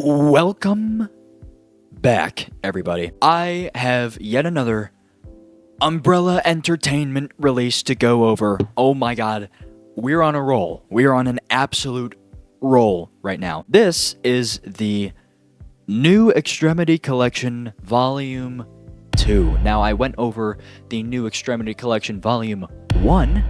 Welcome back, everybody. I have yet another Umbrella Entertainment release to go over. Oh my god, we're on a roll. We are on an absolute roll right now. This is the New Extremity Collection Volume 2. Now, I went over the New Extremity Collection Volume 1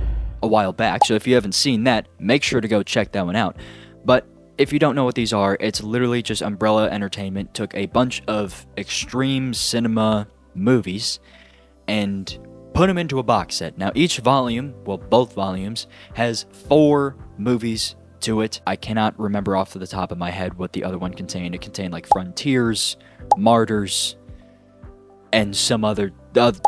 a while back, so if you haven't seen that, make sure to go check that one out. But if you don't know what these are, it's literally just Umbrella Entertainment took a bunch of extreme cinema movies and put them into a box set. Now, each volume, well, both volumes, has 4 movies to it. I cannot remember off the top of my head what the other one contained. It contained like Frontiers, Martyrs, and some other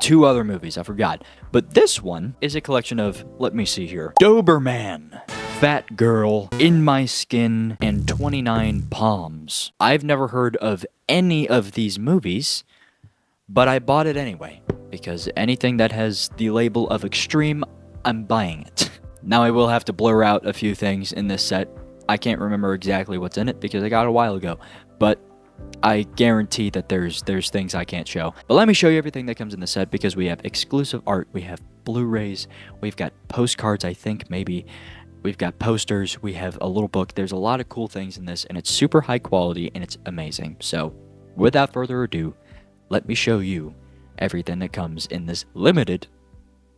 2 other movies. I forgot. But this one is a collection of, let me see here, Doberman, Fat Girl, In My Skin, and 29 Palms. I've never heard of any of these movies, but I bought it anyway, because anything that has the label of extreme, I'm buying it. Now I will have to blur out a few things in this set. I can't remember exactly what's in it because I got it a while ago, but I guarantee that there's things I can't show. But let me show you everything that comes in the set, because we have exclusive art, we have Blu-rays, we've got postcards, I think, maybe. We've got posters, we have a little book. There's a lot of cool things in this, and it's super high quality, and it's amazing. So, without further ado, let me show you everything that comes in this limited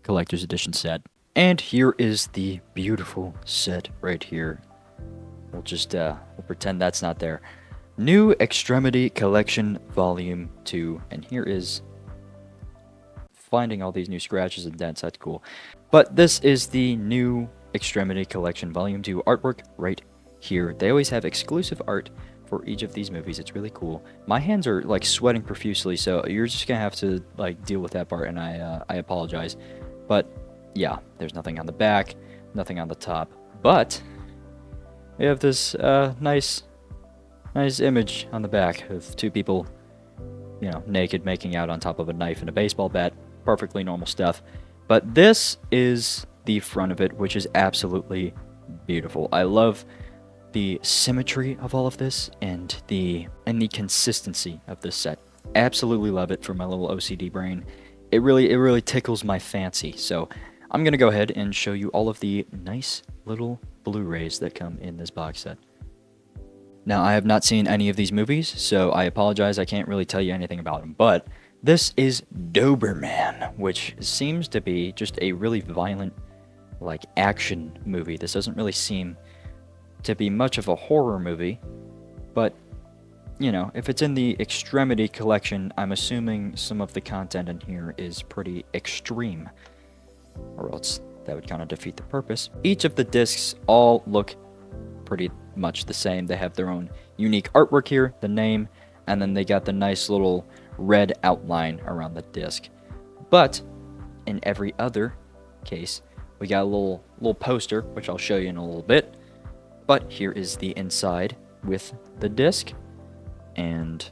collector's edition set. And here is the beautiful set right here. We'll just, we'll pretend that's not there. New Extremity Collection Volume 2, and here is finding all these new scratches and dents. That's cool. But this is the New Extremity Collection Volume 2 artwork right here. They always have exclusive art for each of these movies. It's really cool. My hands are like sweating profusely, so you're just gonna have to like deal with that part, and I apologize. But yeah, there's nothing on the back, nothing on the top, but we have this nice image on the back of 2 people, you know, naked, making out on top of a knife and a baseball bat. Perfectly normal stuff. But this is the front of it, which is absolutely beautiful. I love the symmetry of all of this and the consistency of this set. Absolutely love it for my little OCD brain. It really tickles my fancy. So I'm gonna go ahead and show you all of the nice little Blu-rays that come in this box set. Now, I have not seen any of these movies, so I apologize, I can't really tell you anything about them, but this is Doberman, which seems to be just a really violent, like, action movie. This doesn't really seem to be much of a horror movie, but, you know, if it's in the Extremity collection, I'm assuming some of the content in here is pretty extreme, or else that would kind of defeat the purpose. Each of the discs all look pretty much the same. They have their own unique artwork here, the name, and then they got the nice little red outline around the disc. But in every other case, we got a little poster, which I'll show you in a little bit. But here is the inside with the disc, and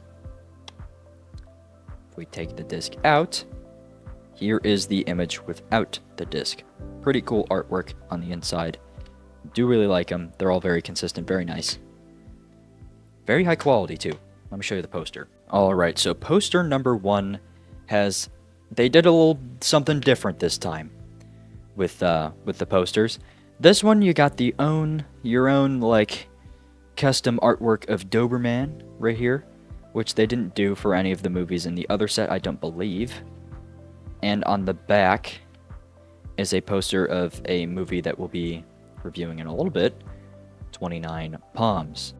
if we take the disc out, here is the image without the disc. Pretty cool artwork on the inside. Do really like them. They're all very consistent, very nice. Very high quality, too. Let me show you the poster. Alright, so poster number 1 has... They did a little something different this time with the posters. This one, you got your own, like, custom artwork of Doberman right here, which they didn't do for any of the movies in the other set, I don't believe. And on the back is a poster of a movie that we'll be reviewing in a little bit, 29 Palms.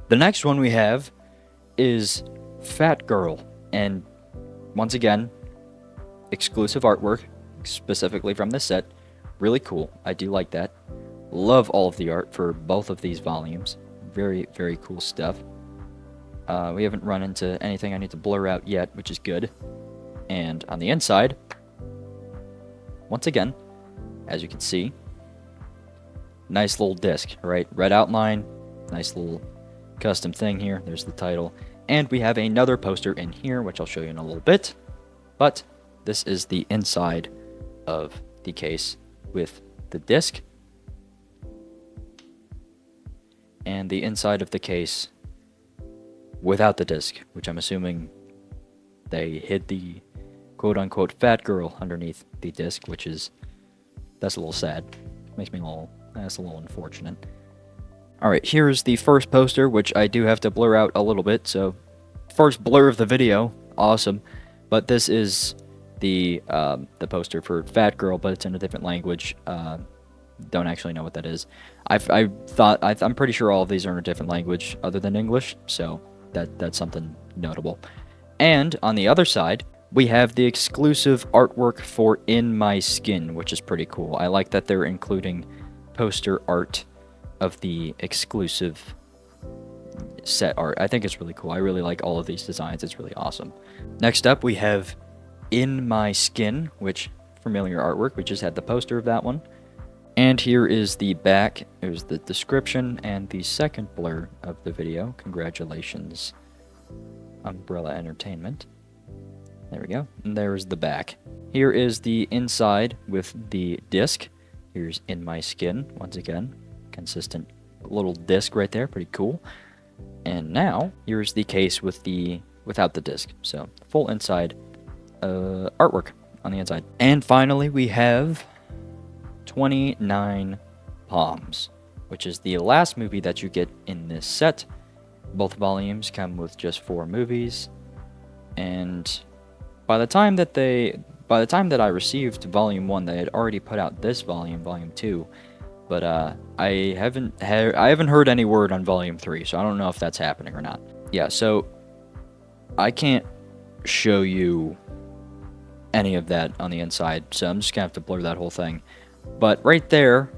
The next one we have is Fat Girl, and once again, exclusive artwork, specifically from this set. Really cool. I do like that. Love all of the art for both of these volumes. Very, very cool stuff. We haven't run into anything I need to blur out yet, which is good. And on the inside, once again, as you can see, nice little disc, right? Red outline, nice little custom thing here. There's the title. And we have another poster in here, which I'll show you in a little bit. But this is the inside of the case with the disc. and the inside of the case without the disc, which I'm assuming they hid the quote-unquote fat girl underneath the disc, that's a little sad. That's a little unfortunate. Alright, here's the first poster, which I do have to blur out a little bit, so first blur of the video, awesome. But this is the poster for Fat Girl, but it's in a different language. Don't actually know what that is. I'm pretty sure all of these are in a different language other than English, so that's something notable. And on the other side, we have the exclusive artwork for In My Skin, which is pretty cool. I like that they're including poster art of the exclusive set art. I think it's really cool. I really like all of these designs. It's really awesome. Next up, we have In My Skin, which familiar artwork. We just had the poster of that one. And here is the back. There's the description and the second blur of the video. Congratulations, Umbrella Entertainment. There we go. And there's the back. Here is the inside with the disc. Here's In My Skin, once again. Consistent little disc right there. Pretty cool. And now, here's the case without the disc. So, full inside artwork on the inside. And finally, we have 29 Palms, which is the last movie that you get in this set. Both volumes come with just 4 movies. And by the time that I received volume 1, they had already put out this volume 2. But I haven't heard any word on volume 3, so I don't know if that's happening or not. Yeah, so I can't show you any of that on the inside, so I'm just gonna have to blur that whole thing. But right there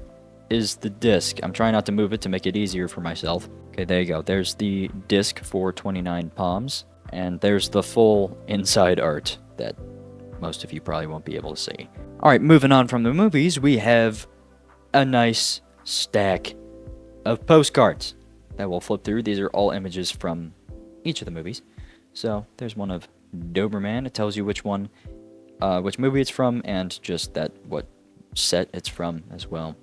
is the disc. I'm trying not to move it to make it easier for myself. Okay, there you go. There's the disc for 29 Palms, and there's the full inside art that most of you probably won't be able to see. Alright, moving on from the movies, we have a nice stack of postcards that we'll flip through. These are all images from each of the movies. So there's one of Doberman. It tells you which one, which movie it's from, and just what set it's from as well.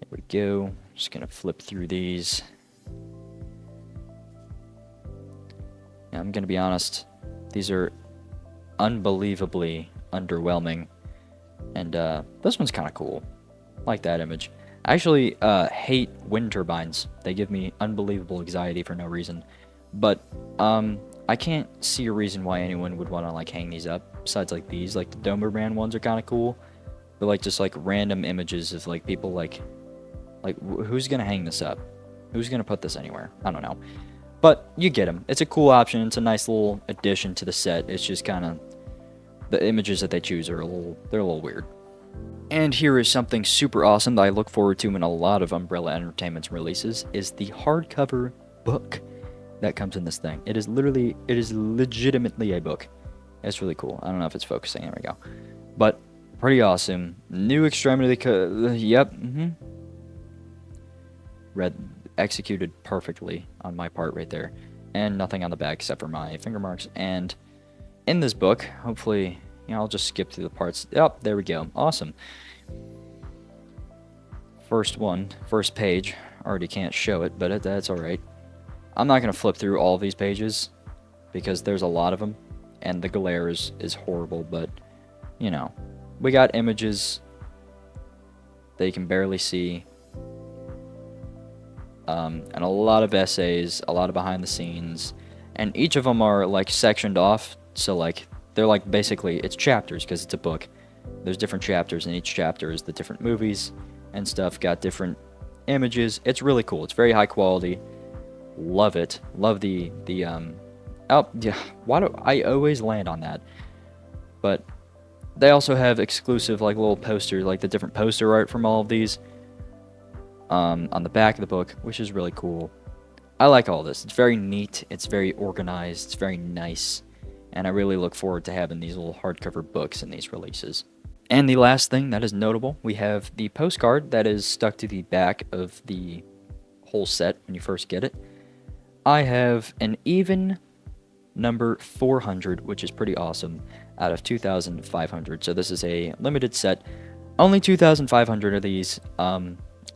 There we go. Just gonna flip through these. Now, I'm gonna be honest, these are unbelievably underwhelming, and this one's kind of cool. Like that image. I actually hate wind turbines. They give me unbelievable anxiety for no reason. But I can't see a reason why anyone would want to like hang these up. Besides like these, like the Doberman ones are kind of cool. But like just like random images of like people like who's gonna hang this up? Who's gonna put this anywhere? I don't know. But you get them. It's a cool option. It's a nice little addition to the set. It's just kind of the images that they choose are a little weird. And here is something super awesome that I look forward to in a lot of Umbrella Entertainment's releases, is the hardcover book that comes in this thing. It is legitimately a book. It's really cool. I don't know if it's focusing. There we go. But pretty awesome. New Extremity. Yep. Executed perfectly on my part right there. And nothing on the back except for my finger marks. And in this book, hopefully, I'll just skip through the parts. Yep, there we go. Awesome. First page. Already can't show it, but that's alright. I'm not going to flip through all of these pages because there's a lot of them, and the glare is horrible, but, we got images that you can barely see, and a lot of essays, a lot of behind the scenes, and each of them are, like, sectioned off, so, like, they're, like, basically, it's chapters, because it's a book. There's different chapters, and each chapter is the different movies and stuff, got different images. It's really cool. It's very high quality. Love it. Love the oh, yeah, why do I always land on that? But they also have exclusive, like, little posters, like, the different poster art from all of these, on the back of the book, which is really cool. I like all this. It's very neat. It's very organized. It's very nice. And I really look forward to having these little hardcover books in these releases. And the last thing that is notable, we have the postcard that is stuck to the back of the whole set when you first get it. I have an even number 400, which is pretty awesome, out of 2,500. So this is a limited set. Only 2,500 of these.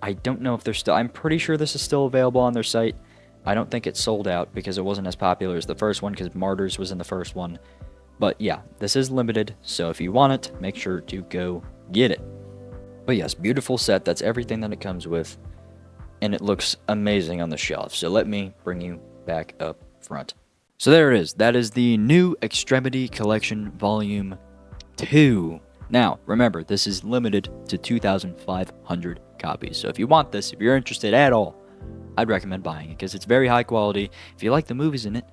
I don't know if they're still... I'm pretty sure this is still available on their site. I don't think it's sold out because it wasn't as popular as the first one, because Martyrs was in the first one. But yeah, this is limited, so if you want it, make sure to go get it. But yes, beautiful set. That's everything that it comes with. And it looks amazing on the shelf. So let me bring you back up front. So there it is. That is the new Extremity Collection Volume 2. Now, remember, this is limited to 2,500 copies. So if you want this, if you're interested at all, I'd recommend buying it because it's very high quality. If you like the movies in it,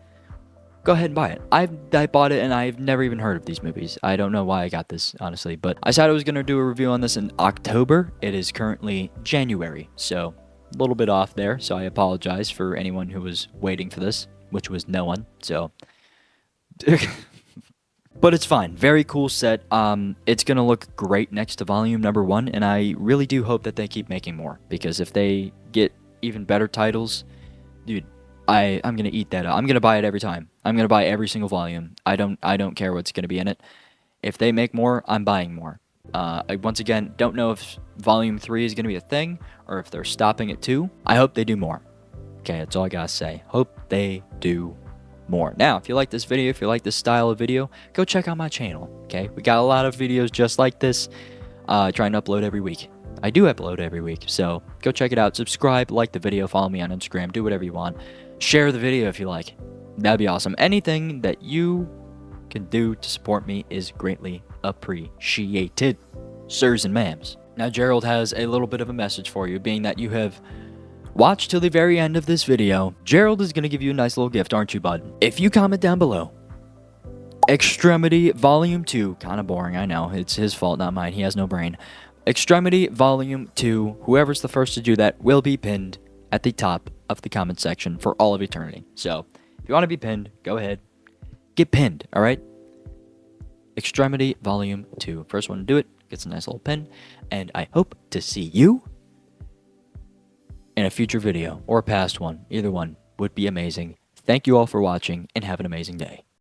go ahead and buy it. I bought it and I've never even heard of these movies. I don't know why I got this, honestly, but I said I was going to do a review on this in October. It is currently January, so a little bit off there, so I apologize for anyone who was waiting for this, which was no one, so... But it's fine. Very cool set. It's going to look great next to volume number 1, and I really do hope that they keep making more, because if they get even better titles, dude, I'm going to eat that up. I'm going to buy it every time. I'm going to buy every single volume. I don't care what's going to be in it. If they make more, I'm buying more. I, once again, don't know if volume 3 is going to be a thing, or if they're stopping at 2. I hope they do more. Okay, that's all I got to say. Hope they do more. Now, if you like this video, if you like this style of video, go check out my channel, okay? We got a lot of videos just like this, trying to upload every week. I do upload every week, so go check it out. Subscribe, like the video, follow me on Instagram, do whatever you want. Share the video if you like. That'd be awesome. Anything that you can do to support me is greatly appreciated, sirs and ma'ams. Now, Gerald has a little bit of a message for you, being that you have watched till the very end of this video. Gerald is going to give you a nice little gift, aren't you, bud? If you comment down below, Extremity Volume 2, kind of boring, I know, it's his fault, not mine, he has no brain. Extremity Volume 2, whoever's the first to do that will be pinned at the top of the comment section for all of eternity. So, if you want to be pinned, go ahead, get pinned, alright? Extremity Volume 2, first one to do it gets a nice little pin, and I hope to see you in a future video, or a past one. Either one would be amazing. Thank you all for watching, and have an amazing day.